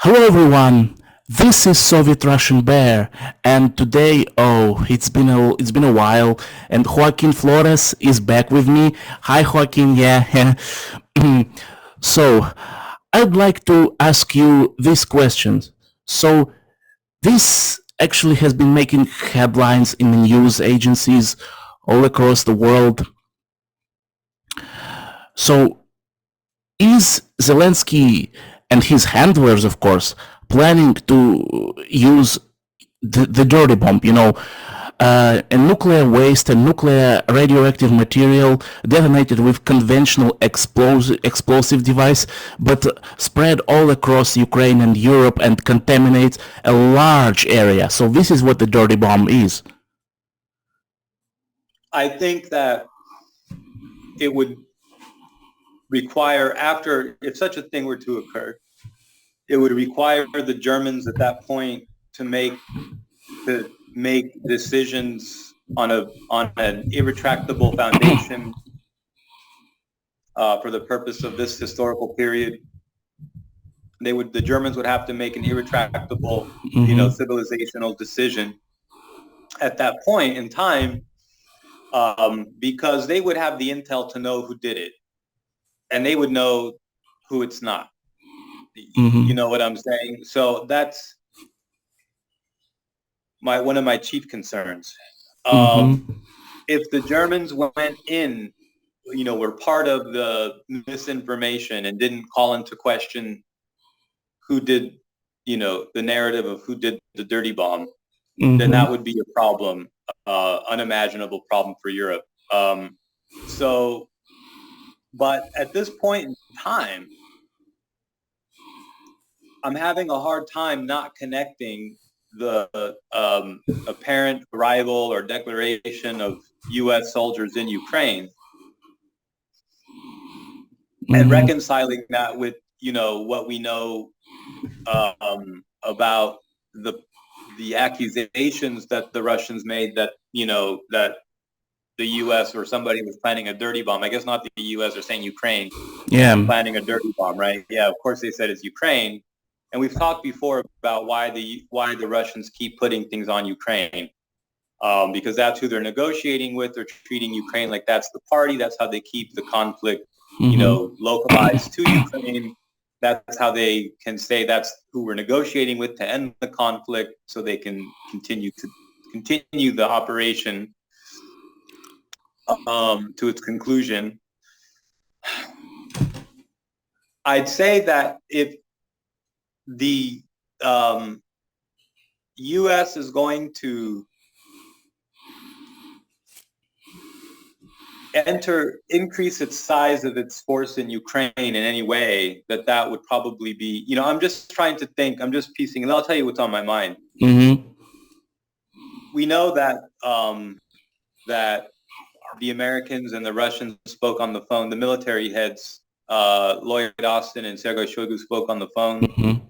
Hello everyone. This is Soviet Russian Bear, and today, it's been a while, and Joaquin Flores is back with me. Hi, Joaquin. Yeah. So, I'd like to ask you these questions. So, this actually has been making headlines in the news agencies all across the world. So, is Zelensky and his handlers, of course, planning to use the dirty bomb, and nuclear waste and nuclear radioactive material detonated with conventional explosive device, but spread all across Ukraine and Europe and contaminates a large area. So this is what the dirty bomb is. I think that it would require, if such a thing were to occur, it would require the Germans at that point to make decisions on an irretractable foundation for the purpose of this historical period. The Germans would have to make an irretractable, civilizational decision at that point in time, because they would have the intel to know who did it, and they would know who it's not. You know what I'm saying? So that's one of my chief concerns. If the Germans went in, were part of the misinformation and didn't call into question who did, the narrative of who did the dirty bomb, then that would be a problem, unimaginable problem for Europe. But at this point in time, I'm having a hard time not connecting the apparent arrival or declaration of U.S. soldiers in Ukraine and reconciling that with, what we know about the accusations that the Russians made that, that the U.S. or somebody was planning a dirty bomb. I guess not the U.S. or saying Ukraine. Yeah. Planning a dirty bomb, right? Yeah, of course they said it's Ukraine. And we've talked before about why the Russians keep putting things on Ukraine, because that's who they're negotiating with. They're treating Ukraine like that's the party. That's how they keep the conflict, localized to Ukraine. That's how they can say that's who we're negotiating with to end the conflict, so they can continue the operation to its conclusion. I'd say that if the U.S. is going to increase its size of its force in Ukraine in any way, that would probably be, I'm just trying to think, I'm just piecing, and I'll tell you what's on my mind. We know that that the Americans and the Russians spoke on the phone. The military heads, Lloyd Austin and Sergei Shoigu, spoke on the phone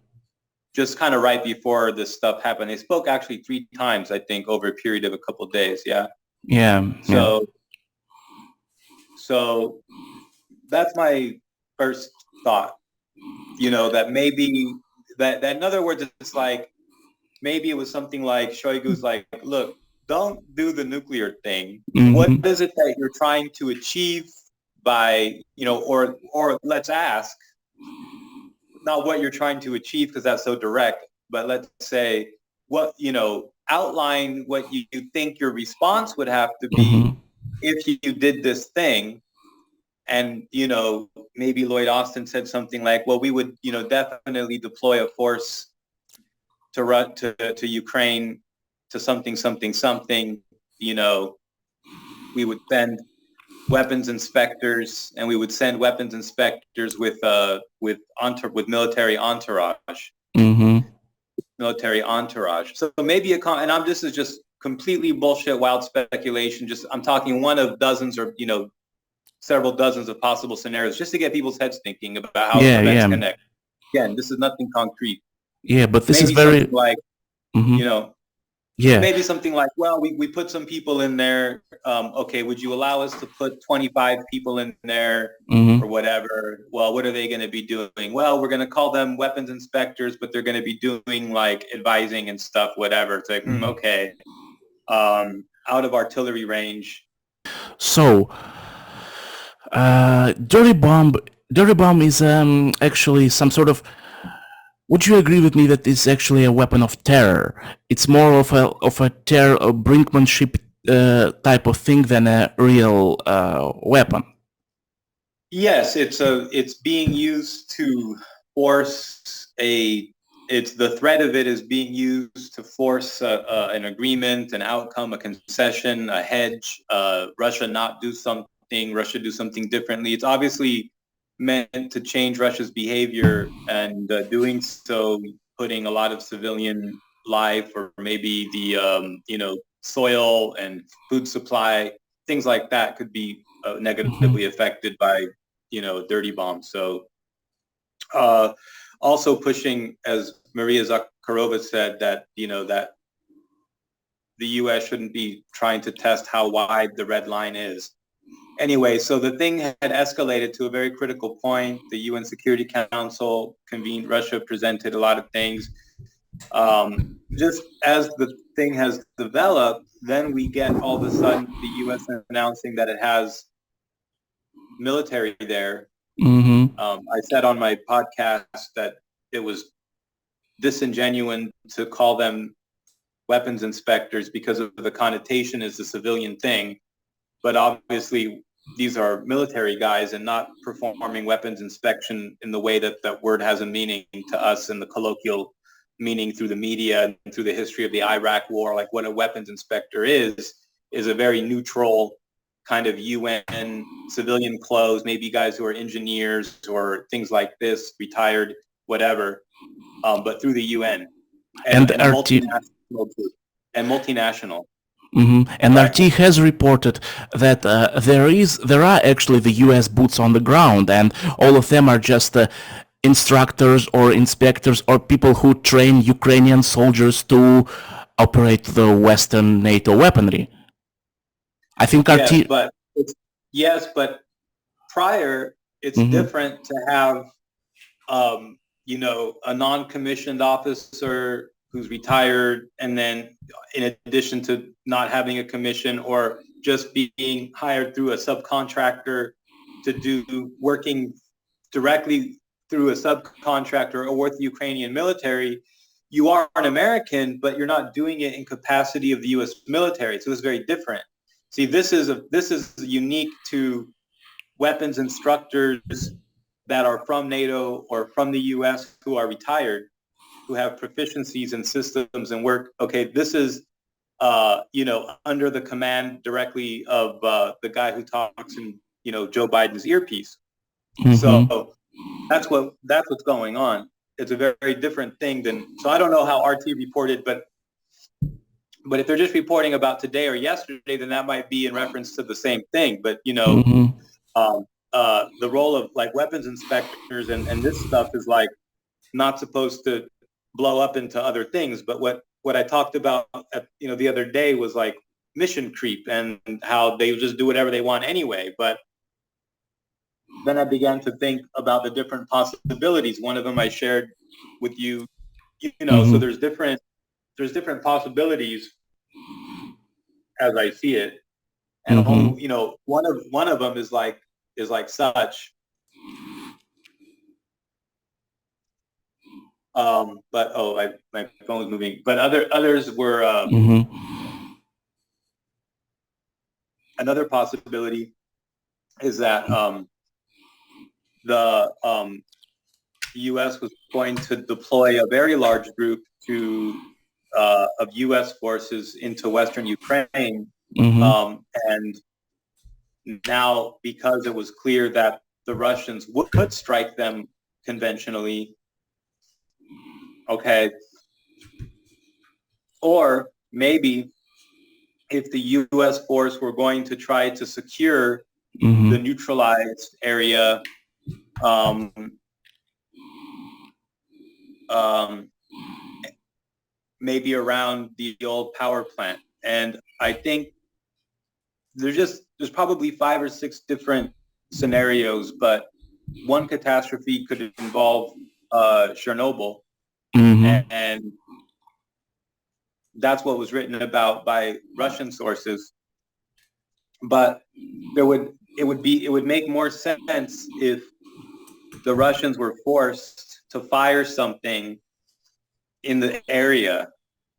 just kind of right before this stuff happened. They spoke actually 3 times, I think, over a period of a couple of days. Yeah. So that's my first thought, that maybe that in other words, it's like, maybe it was something like Shoigu's like, look, don't do the nuclear thing. What is it that you're trying to achieve by, or let's ask, not what you're trying to achieve, because that's so direct, but let's say what, outline what you think your response would have to be if you did this thing. And, maybe Lloyd Austin said something like, well, we would, definitely deploy a force to run to Ukraine to something. We would send weapons inspectors, and we would send weapons inspectors with military entourage. Military entourage. So maybe this is just completely bullshit, wild speculation. I'm talking one of dozens or several dozens of possible scenarios, just to get people's heads thinking about how events connect. Again, this is nothing concrete. Yeah, but this maybe is very like, Yeah. maybe something like, well, we put some people in there. Okay, would you allow us to put 25 people in there or Mm-hmm. whatever? Well, what are they going to be doing? Well, we're going to call them weapons inspectors, but they're going to be doing like advising and stuff, whatever. It's like, Mm-hmm. okay, out of artillery range. So, dirty bomb. Dirty bomb is actually some sort of. Would you agree with me that it's actually a weapon of terror? It's more of a terror or brinkmanship type of thing than a real weapon. Yes, it's being used to force a. It's the threat of it is being used to force an agreement, an outcome, a concession, a hedge. Russia not do something, Russia do something differently. It's obviously meant to change Russia's behavior, and doing so, putting a lot of civilian life or maybe the soil and food supply, things like that could be negatively Mm-hmm. affected by dirty bombs. So uh, also pushing, as Maria Zakharova said, that that the U.S. shouldn't be trying to test how wide the red line is. Anyway, so the thing had escalated to a very critical point. The UN Security Council convened. Russia presented a lot of things. Just as the thing has developed, then we get all of a sudden the U.S. announcing that it has military there. Mm-hmm. I said on my podcast that it was disingenuous to call them weapons inspectors because of the connotation as a civilian thing. But obviously, these are military guys and not performing weapons inspection in the way that that word has a meaning to us in the colloquial meaning through the media and through the history of the Iraq war. Like what a weapons inspector is a very neutral kind of UN civilian clothes, maybe guys who are engineers or things like this, retired, whatever, but through the UN And and a RT. multinational group and multinational, And right? RT has reported that there are actually the U.S. boots on the ground, and all of them are just instructors or inspectors or people who train Ukrainian soldiers to operate the Western NATO weaponry. I think Yes, RT. but it's yes, but prior, it's Mm-hmm. different to have a non-commissioned officer who's retired, and then in addition to not having a commission or just being hired through a subcontractor to do working directly through a subcontractor or with the Ukrainian military, you are an American, but you're not doing it in capacity of the U.S. military. So it's very different. See, this is unique to weapons instructors that are from NATO or from the U.S. who are retired, who have proficiencies in systems and work. Okay, this is under the command directly of the guy who talks in Joe Biden's earpiece. Mm-hmm. So that's what's going on. It's a very, very different thing than. So I don't know how RT reported, but if they're just reporting about today or yesterday, then that might be in reference to the same thing. But Mm-hmm. the role of like weapons inspectors and this stuff is like not supposed to blow up into other things. But what I talked about the other day was like mission creep and how they just do whatever they want anyway. But then I began to think about the different possibilities. One of them I shared with you, so Mm-hmm. there's different possibilities as I see it. And Mm-hmm. one of them is like such. But my phone was moving. But others were Mm-hmm. another possibility is that the U.S. was going to deploy a very large group of U.S. forces into Western Ukraine, Mm-hmm. and now because it was clear that the Russians would strike them conventionally, okay, or maybe if the U.S. force were going to try to secure the Mm-hmm. neutralized area, um, um, maybe around the old power plant. And I think there's probably 5 or 6 different scenarios, but one catastrophe could involve Chernobyl, Mm-hmm. and that's what was written about by Russian sources. But it would make more sense if the Russians were forced to fire something in the area,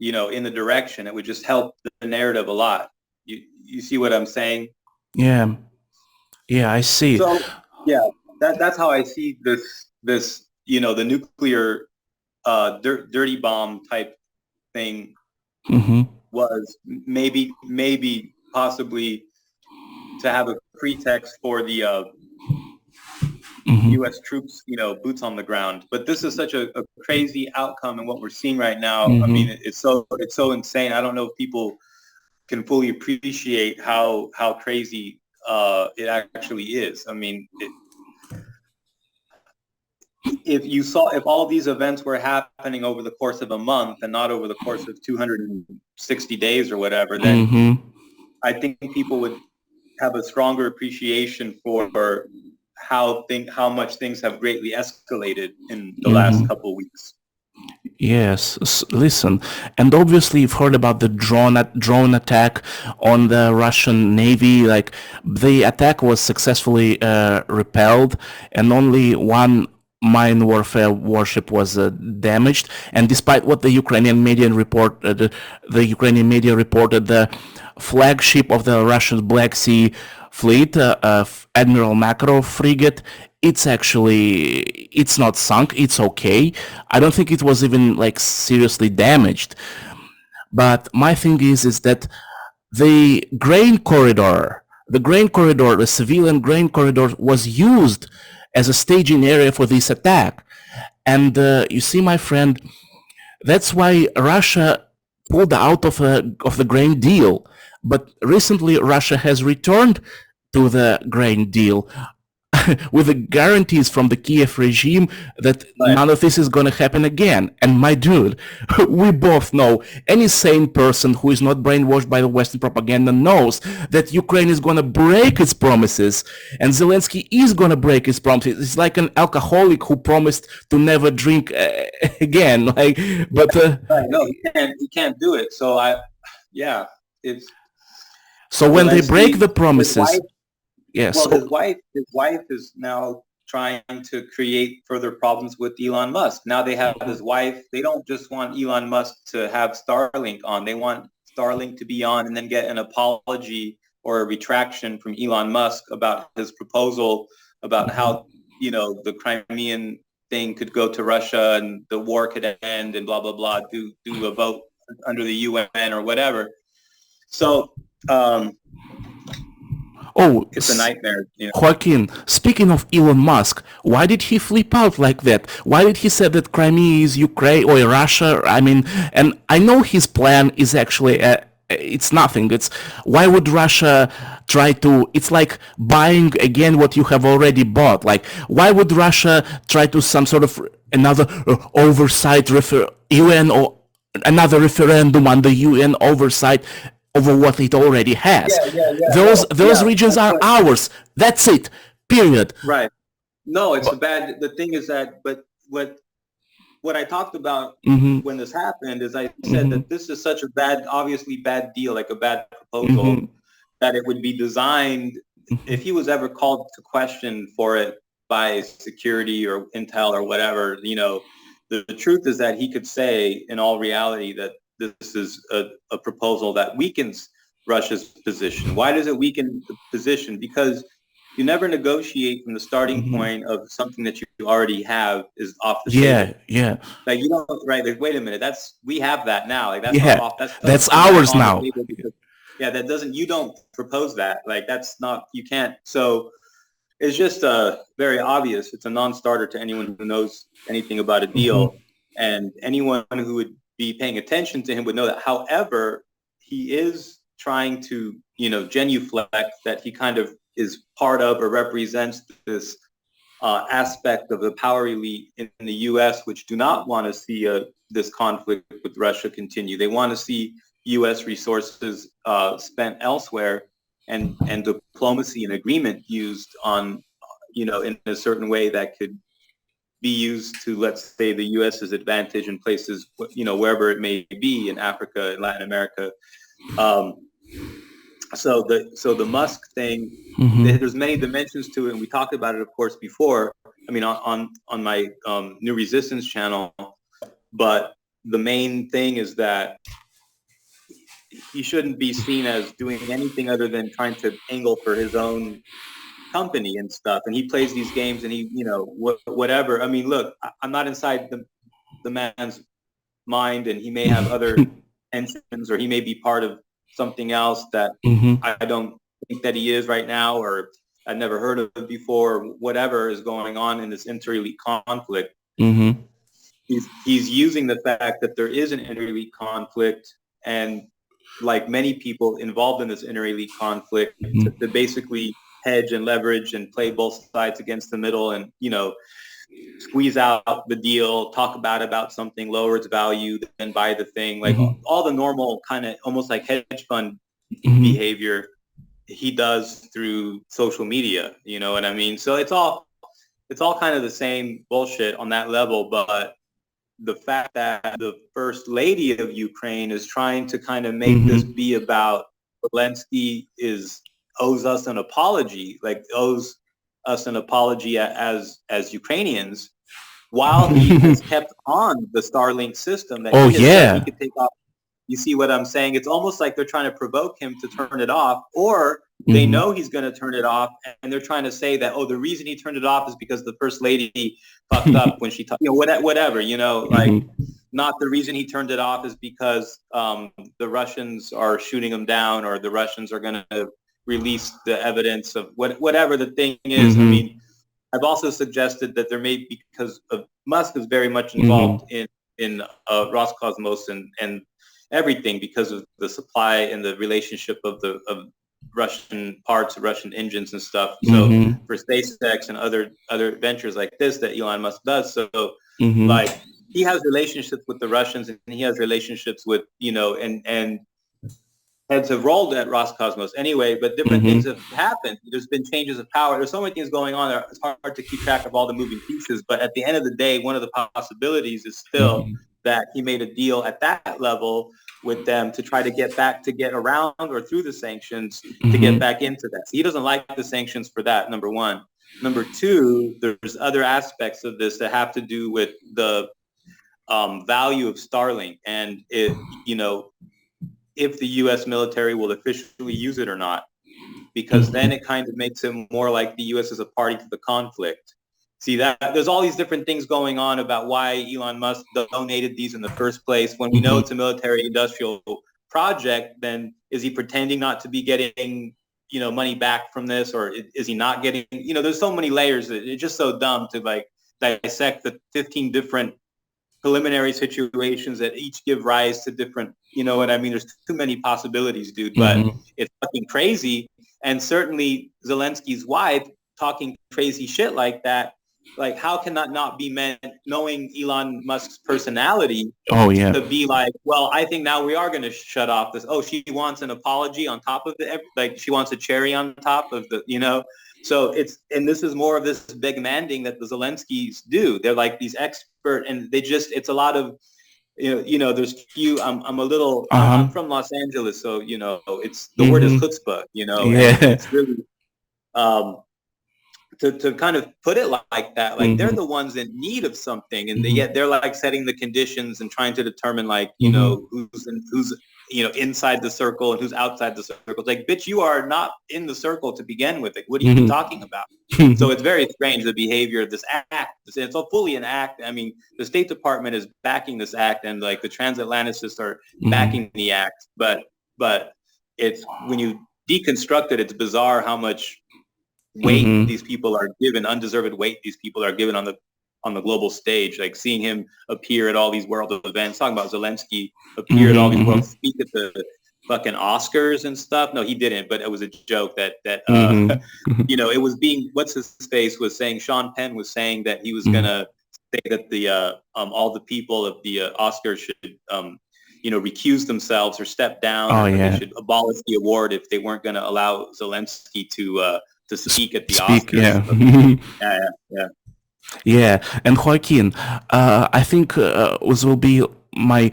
in the direction. It would just help the narrative a lot. You see what I'm saying? Yeah. Yeah, I see. So yeah, that's how I see this the nuclear dirty bomb type thing Mm-hmm. was maybe possibly to have a pretext for the Mm-hmm. U.S. troops, boots on the ground. But this is such a crazy outcome, and what we're seeing right now. I mean, Mm-hmm. it's so insane. I don't know if people can fully appreciate how crazy it actually is. I mean, if all these events were happening over the course of a month and not over the course of 260 days or whatever, then Mm-hmm. I think people would have a stronger appreciation for how much things have greatly escalated in the last Mm-hmm. couple of weeks. Yes, listen, and obviously you've heard about the drone attack on the Russian Navy. Like the attack was successfully repelled, and only one mine warfare warship was damaged. And despite what the Ukrainian media the Ukrainian media reported, the flagship of the Russian Black Sea Fleet, Admiral Makarov frigate, it's not sunk, it's okay. I don't think it was even like seriously damaged. But my thing is that the civilian grain corridor was used as a staging area for this attack. And you see, my friend, that's why Russia pulled out of the grain deal. But recently Russia has returned to the grain deal with the guarantees from the Kiev regime that Right. none of this is going to happen again. And my dude, we both know, any sane person who is not brainwashed by the Western propaganda knows that Ukraine is going to break its promises, and Zelensky is going to break his promises. It's like an alcoholic who promised to never drink again. Right. No, he can't do it. So yeah, it's So when they break Zelensky, the his promises, wife. yes. Well, his wife is now trying to create further problems with Elon Musk. Now they have his wife. They don't just want Elon Musk to have Starlink on. They want Starlink to be on and then get an apology or a retraction from Elon Musk about his proposal about how, the Crimean thing could go to Russia and the war could end and blah, blah, blah, do a vote under the UN or whatever. So, Oh, it's a nightmare. Joaquin, speaking of Elon Musk, why did he flip out like that? Why did he say that Crimea is Ukraine or Russia? I mean, and I know his plan is actually, it's nothing. It's why would Russia try to, it's like buying again what you have already bought. Like, why would Russia try to some sort of another oversight UN or another referendum under UN oversight over what it already has? Those regions are ours. That's it. Period. Right. No, it's a bad. The thing is that, but what I talked about when this happened is I said that this is such a obviously bad deal, like a bad proposal, that it would be designed if he was ever called to question for it by security or intel or whatever. The truth is that he could say, in all reality, that this is a proposal that weakens Russia's position. Why does it weaken the position? Because you never negotiate from the starting point of something that you already have is off the table. Yeah. Like you don't, right? Like, wait a minute, we have that now. Like that's Yeah. not off. That's ours now. Yeah, that doesn't. You don't propose that. Like that's not. You can't. So it's just very obvious. It's a non-starter to anyone who knows anything about a deal, and anyone who would be paying attention to him would know that. However, he is trying to, genuflect that he kind of is part of or represents this aspect of the power elite in the U.S., which do not want to see a this conflict with Russia continue. They want to see U.S. resources spent elsewhere, and diplomacy and agreement used on, in a certain way that could be used to, let's say, the U.S.'s advantage in places, wherever it may be, in Africa and Latin America. So the Musk thing, there's many dimensions to it, and we talked about it, of course, before. I mean, on my New Resistance channel. But the main thing is that he shouldn't be seen as doing anything other than trying to angle for his own company and stuff. And he plays these games, and he, whatever. I mean, look, I'm not inside the man's mind, and he may have other intentions, or he may be part of something else that I don't think that he is right now, or I've never heard of before. Whatever is going on in this inter-elite conflict. He's using the fact that there is an inter-elite conflict, and like many people involved in this inter-elite conflict, to basically hedge and leverage and play both sides against the middle, and squeeze out the deal, talk about something, lower its value, then buy the thing, like all the normal kind of almost like hedge fund behavior he does through social media. You know what I mean? So it's all kind of the same bullshit on that level. But the fact that the first lady of Ukraine is trying to kind of make this be about Zelensky owes us an apology, owes us an apology as Ukrainians, while he has kept on the Starlink system that he said he could take off. You see what I'm saying? It's almost like they're trying to provoke him to turn it off, or they know he's going to turn it off, and they're trying to say that, the reason he turned it off is because the first lady fucked up when she talked, whatever, not the reason he turned it off is because the Russians are shooting him down, or the Russians are going to release the evidence of whatever the thing is. I mean, I've also suggested that there may be, because of Musk is very much involved in Roscosmos and everything, because of the supply and the relationship of Russian parts, Russian engines and stuff. So for SpaceX and other ventures like this that Elon Musk does, so like he has relationships with the Russians, and he has relationships with and heads have rolled at Roscosmos anyway, but different things have happened. There's been changes of power. There's so many things going on there. It's hard to keep track of all the moving pieces. But at the end of the day, one of the possibilities is still that he made a deal at that level with them to try to get around or through the sanctions to get back into that. So he doesn't like the sanctions for that, number one. Number two, there's other aspects of this that have to do with the value of Starlink, and if the U.S. military will officially use it or not, because then it kind of makes it more like the U.S. is a party to the conflict. See, that there's all these different things going on about why Elon Musk donated these in the first place. When we know it's a military-industrial project, then is he pretending not to be getting, money back from this, or is he not getting? There's so many layers that it's just so dumb to dissect the 15 different preliminary situations that each give rise to different, what I mean? There's too many possibilities, dude, but it's fucking crazy. And certainly Zelensky's wife talking crazy shit like that, how can that not be meant, knowing Elon Musk's personality, to be like, well, I think now we are going to shut off this. She wants an apology on top of she wants a cherry on top of the, So and this is more of this big manding that the Zelenskys do. They're like these expert, and it's a lot of, there's few, I'm a little, I'm from Los Angeles. So, it's, the word is chutzpah, and it's really, to kind of put it like that, they're the ones in need of something, and yet they're setting the conditions and trying to determine who's inside the circle and who's outside the circle. It's like, bitch, you are not in the circle to begin with. What are you talking about? So it's very strange, the behavior of this act. It's all fully an act. I mean, the State Department is backing this act, and the transatlanticists are backing the act. But it's, when you deconstruct it, it's bizarre how much weight these people are given, undeserved weight these people are given on the global stage. Seeing him appear at all these world events, talking about Zelensky appear at all these world, speak at the fucking Oscars and stuff. No, he didn't, but it was a joke that it was being, what's his face was saying, Sean Penn was saying that he was gonna say that the all the people of the Oscars should recuse themselves or step down, Oh or they yeah, should abolish the award if they weren't going to allow Zelensky to speak at the speak. Oscars. Yeah. So, yeah, yeah, Yeah, and Joaquin, I think this will be my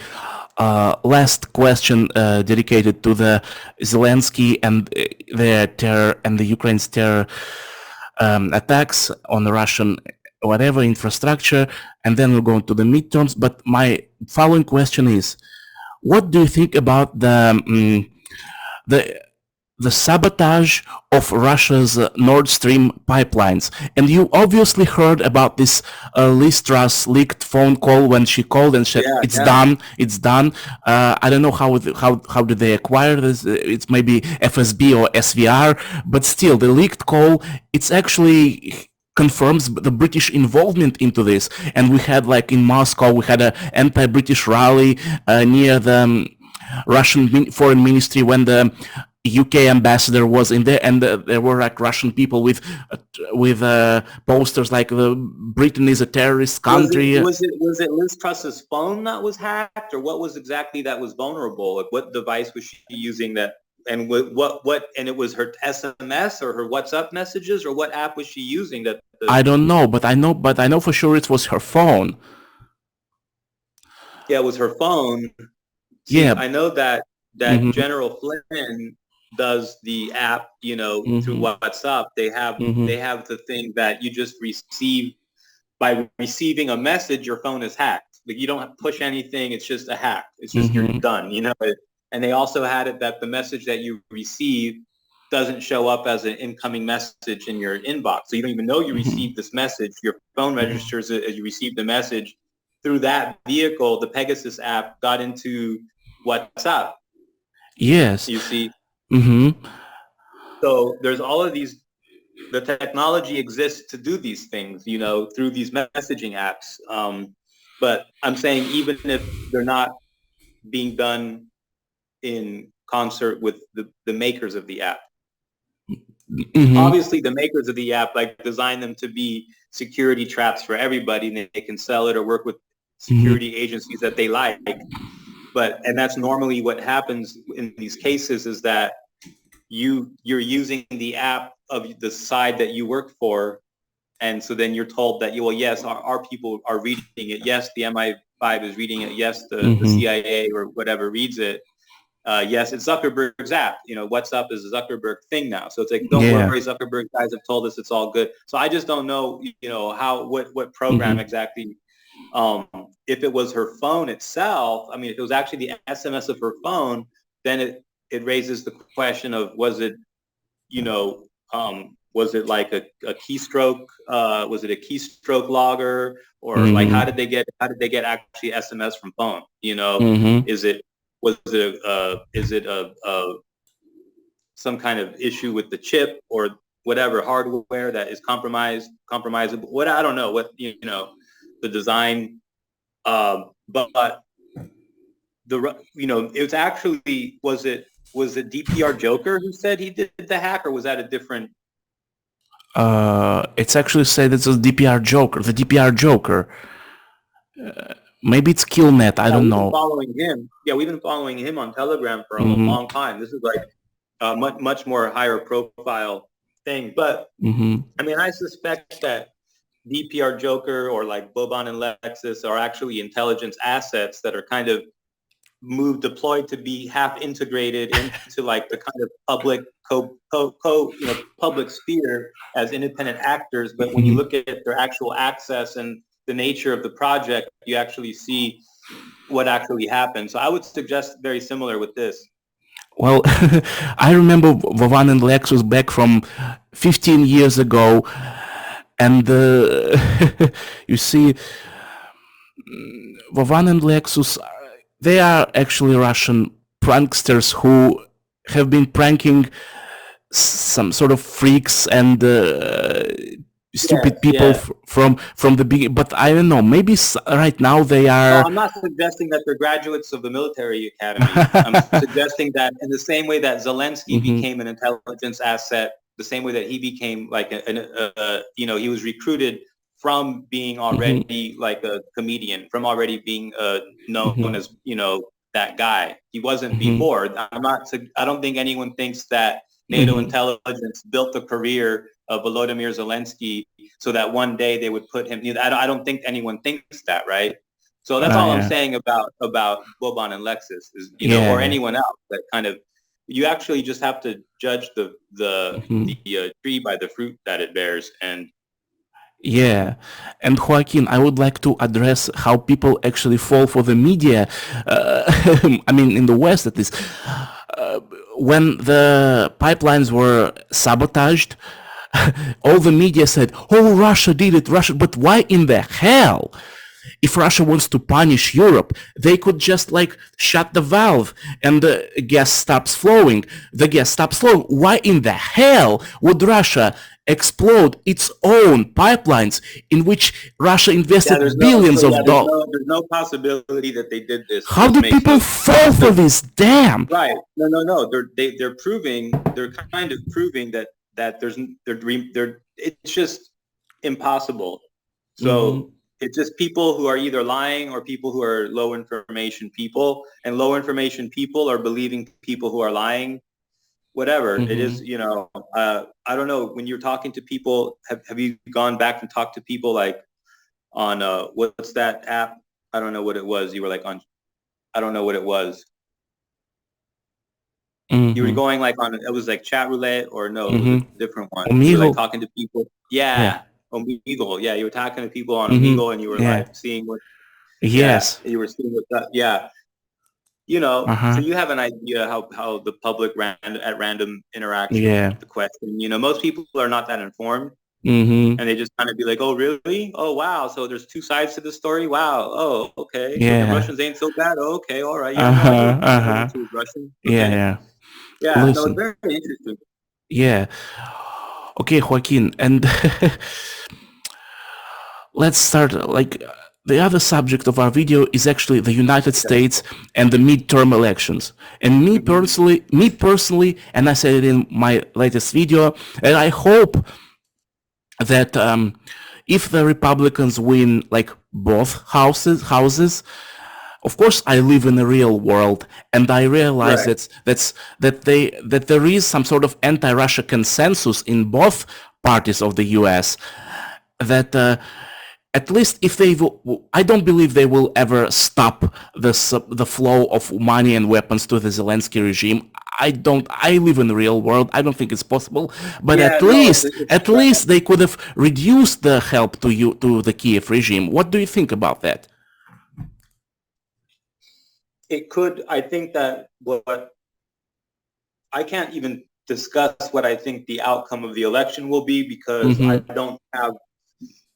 last question dedicated to the Zelensky and the terror and the Ukraine's terror attacks on the Russian whatever infrastructure, and then we'll go into the midterms. But my following question is, what do you think about the the sabotage of Russia's Nord Stream pipelines? And you obviously heard about this Listra's leaked phone call when she called and said, yeah, "It's yeah. done, it's done." I don't know how did they acquire this. It's maybe FSB or SVR, but still, the leaked call, it's actually confirms the British involvement into this. And we had, like in Moscow, we had an anti-British rally near the Russian foreign ministry when the UK ambassador was in there, and there were like Russian people with posters like Britain is a terrorist country. Was it Liz Truss's phone that was hacked, or what was exactly that was vulnerable? Like, what device was she using that? And what? And it was her SMS or her WhatsApp messages, or what app was she using? I don't know, but I know for sure it was her phone. Yeah, it was her phone. See, Yeah, I know that mm-hmm. General Flynn does the app, Mm-hmm. through WhatsApp. They have Mm-hmm. the thing that you just receive. By receiving a message, your phone is hacked. Like, you don't have to push anything. It's just a hack. It's just Mm-hmm. you're done. And they also had it that the message that you receive doesn't show up as an incoming message in your inbox. So you don't even know you received this message. Your phone registers it as you received the message. Through that vehicle, the Pegasus app got into WhatsApp. Yes. You see? Mm-hmm. So there's all of these, the technology exists to do these things, through these messaging apps. But I'm saying, even if they're not being done in concert with the makers of the app. Mm-hmm. Obviously, the makers of the app designed them to be security traps for everybody, and they can sell it or work with security agencies that they like. And that's normally what happens in these cases, is that you're using the app of the side that you work for, and so then you're told that yes, our people are reading it. Yes, the MI5 is reading it. Yes, the CIA or whatever reads it. Yes, it's Zuckerberg's app. WhatsApp is a Zuckerberg thing now. So it's like, don't worry, Zuckerberg guys have told us it's all good. So I just don't know, what program exactly. If it was her phone itself, I mean, if it was actually the SMS of her phone, then it raises the question of, was it like a keystroke? Was it a keystroke logger, or like how did they get actually SMS from phone? Is it some kind of issue with the chip or whatever hardware that is compromisable? What, I don't know what the design, but it was actually, was it DPR Joker who said he did the hack, or was that a different? It's actually said it's a DPR Joker. The DPR Joker. Maybe it's Killnet. I don't know. Following him. Yeah, we've been following him on Telegram for a long time. This is like a much more higher profile thing. But I mean, I suspect that DPR Joker or like Boban and Lexus are actually intelligence assets that are kind of deployed to be half integrated into like the kind of public public sphere as independent actors. But when you look at their actual access and the nature of the project, you actually see what actually happened. So I would suggest very similar with this. Well, I remember Vovan and Lexus back from 15 years ago, and you see, Vovan and Lexus, they are actually Russian pranksters who have been pranking some sort of freaks and stupid people from the beginning. But I don't know, maybe right now they are... Well, I'm not suggesting that they're graduates of the military academy. I'm suggesting that in the same way that Zelensky became an intelligence asset, the same way that he became like he was recruited from being already like a comedian, from already being known as, that guy. He wasn't before. I don't think anyone thinks that NATO intelligence built the career of Volodymyr Zelensky so that one day they would put him. I don't think anyone thinks that, right? So that's all I'm Yeah. saying about Boban and Lexus is, or Yeah. anyone else that kind of, you actually just have to judge the tree by the fruit that it bears. And Yeah, and Joaquin, I would like to address how people actually fall for the media. I mean, in the West at least, when the pipelines were sabotaged, all the media said, "Oh, Russia did it, Russia." But why in the hell? If Russia wants to punish Europe, they could just like shut the valve and the gas stops flowing. The gas stops flowing. Why in the hell would Russia explode its own pipelines in which Russia yeah, invested billions of dollars? there's no possibility that they did this. How This do makes people no fall for this? Damn. right. No. They're proving, they're kind of proving that it's just impossible. So it's just people who are either lying or people who are low information people, and low information people are believing people who are lying. Whatever it is, I don't know. When you're talking to people, have you gone back and talked to people like on what's that app? I don't know what it was. You were like on, I don't know what it was. You were going like on, it was like chat roulette, or no, it was a different one. You were like Omegle. talking to people. Yeah. Yeah. Omegle. Yeah. You were talking to people on Omegle, and you were like seeing what, Yes. you were seeing what that, yeah. So you have an idea how the public at random interacts with the question. Most people are not that informed, and they just kind of be like, "Oh, really? Oh, wow. So there's two sides to the story. Wow. Oh, okay. So the Yeah. Russians ain't so bad. Oh, okay. All right. Yeah. No, I knew he was Russian. Yeah, Okay. yeah. Yeah. No, it's Listen. very interesting. Yeah. Okay, Joaquin, and let's start like the other subject of our video is actually the United States and the midterm elections. And me personally, and I said it in my latest video, and I hope that if the Republicans win like both houses, of course I live in the real world, and I realize Right. that there is some sort of anti-Russia consensus in both parties of the U.S. that at least if they will, I don't believe they will ever stop the flow of money and weapons to the Zelensky regime. I live in the real world. I don't think it's possible. But Yeah. No. at least they could have reduced the help to the Kiev regime. What do you think about that? It could. I think that what I can't even discuss what I think the outcome of the election will be, because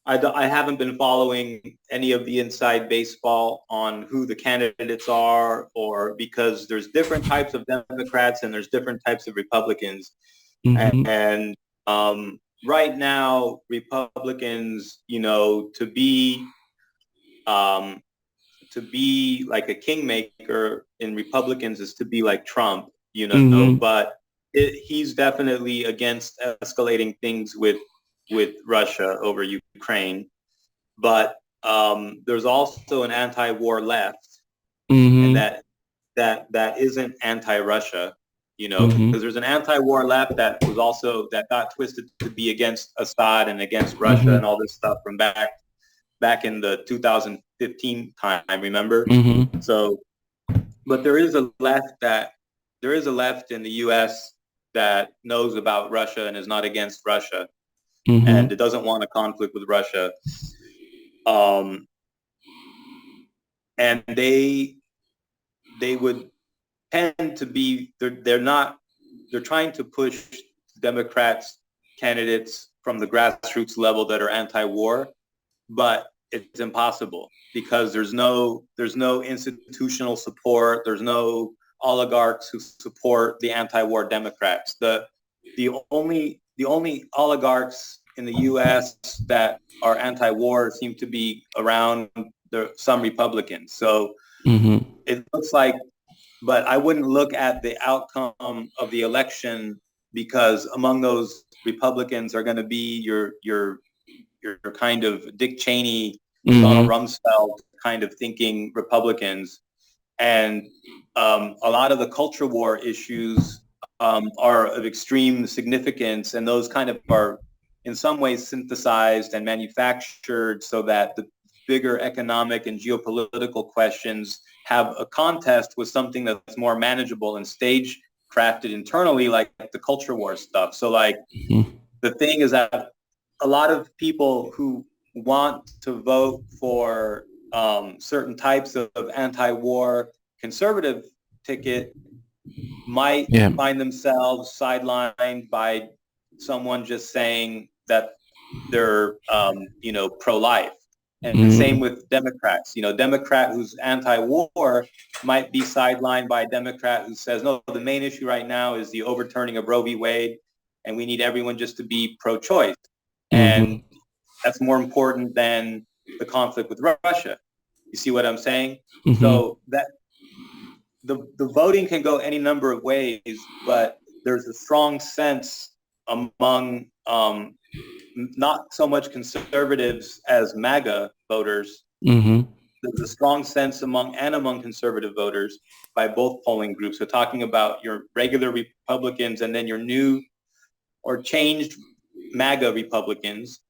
I haven't been following any of the inside baseball on who the candidates are, or because there's different types of Democrats and there's different types of Republicans. And right now, Republicans, to be like a kingmaker in Republicans is to be like Trump, but he's definitely against escalating things with Russia over Ukraine. But there's also an anti-war left, and that isn't anti-Russia, because there's an anti-war left that got twisted to be against Assad and against Russia and all this stuff from back in the 2015 time, remember? So, but there is a left in the U.S. that knows about Russia and is not against Russia, and it doesn't want a conflict with Russia. And they would tend to be, they're trying to push Democrats candidates from the grassroots level that are anti-war, but it's impossible because there's no institutional support. There's no oligarchs who support the anti-war Democrats. The only oligarchs in the U.S. that are anti-war seem to be around some Republicans. So it looks like, but I wouldn't look at the outcome of the election, because among those Republicans are going to be your your kind of Dick Cheney, Mm-hmm. Donald Rumsfeld kind of thinking Republicans. And a lot of the culture war issues are of extreme significance, and those kind of are in some ways synthesized and manufactured so that the bigger economic and geopolitical questions have a contest with something that's more manageable and stage crafted internally, like the culture war stuff. So like the thing is that a lot of people who want to vote for certain types of anti-war conservative ticket might Yeah. find themselves sidelined by someone just saying that they're, pro-life. And same with Democrats. Democrat who's anti-war might be sidelined by a Democrat who says, no, the main issue right now is the overturning of Roe v. Wade, and we need everyone just to be pro-choice. And that's more important than the conflict with Russia. You see what I'm saying? So that the voting can go any number of ways, but there's a strong sense among not so much conservatives as MAGA voters. There's a strong sense among conservative voters by both polling groups. So talking about your regular Republicans and then your new or changed MAGA Republicans,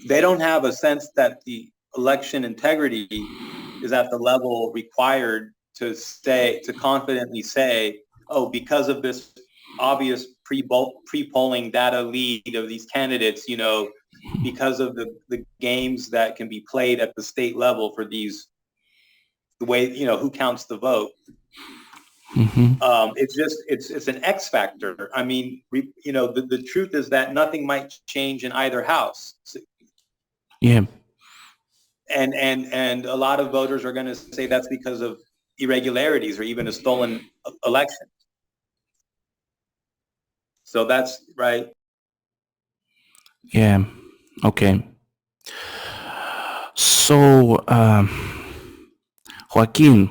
they don't have a sense that the election integrity is at the level required to confidently say, oh, because of this obvious pre-polling data lead of these candidates, because of the games that can be played at the state level for these, the way, who counts the vote. It's an X factor. I mean, the truth is that nothing might change in either house. Yeah. And a lot of voters are going to say that's because of irregularities or even a stolen election. So that's right. Yeah. Okay. So, Joaquin,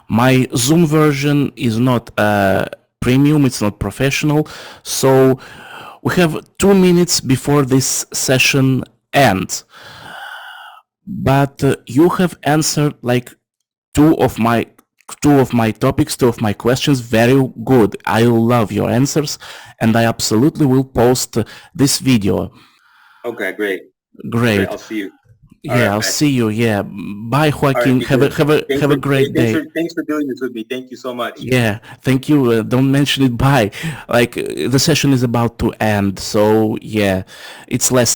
my Zoom version is not premium, it's not professional, so we have 2 minutes before this session ends. But you have answered like two of my topics, two of my questions very good. I love your answers, and I absolutely will post this video. Okay, great. Great. I'll see you. Yeah, I'll see you. Yeah, bye, Joaquin. Have a great day. Thanks for doing this with me. Thank you so much. Yeah, thank you. Don't mention it. Bye. Like the session is about to end, so yeah, it's less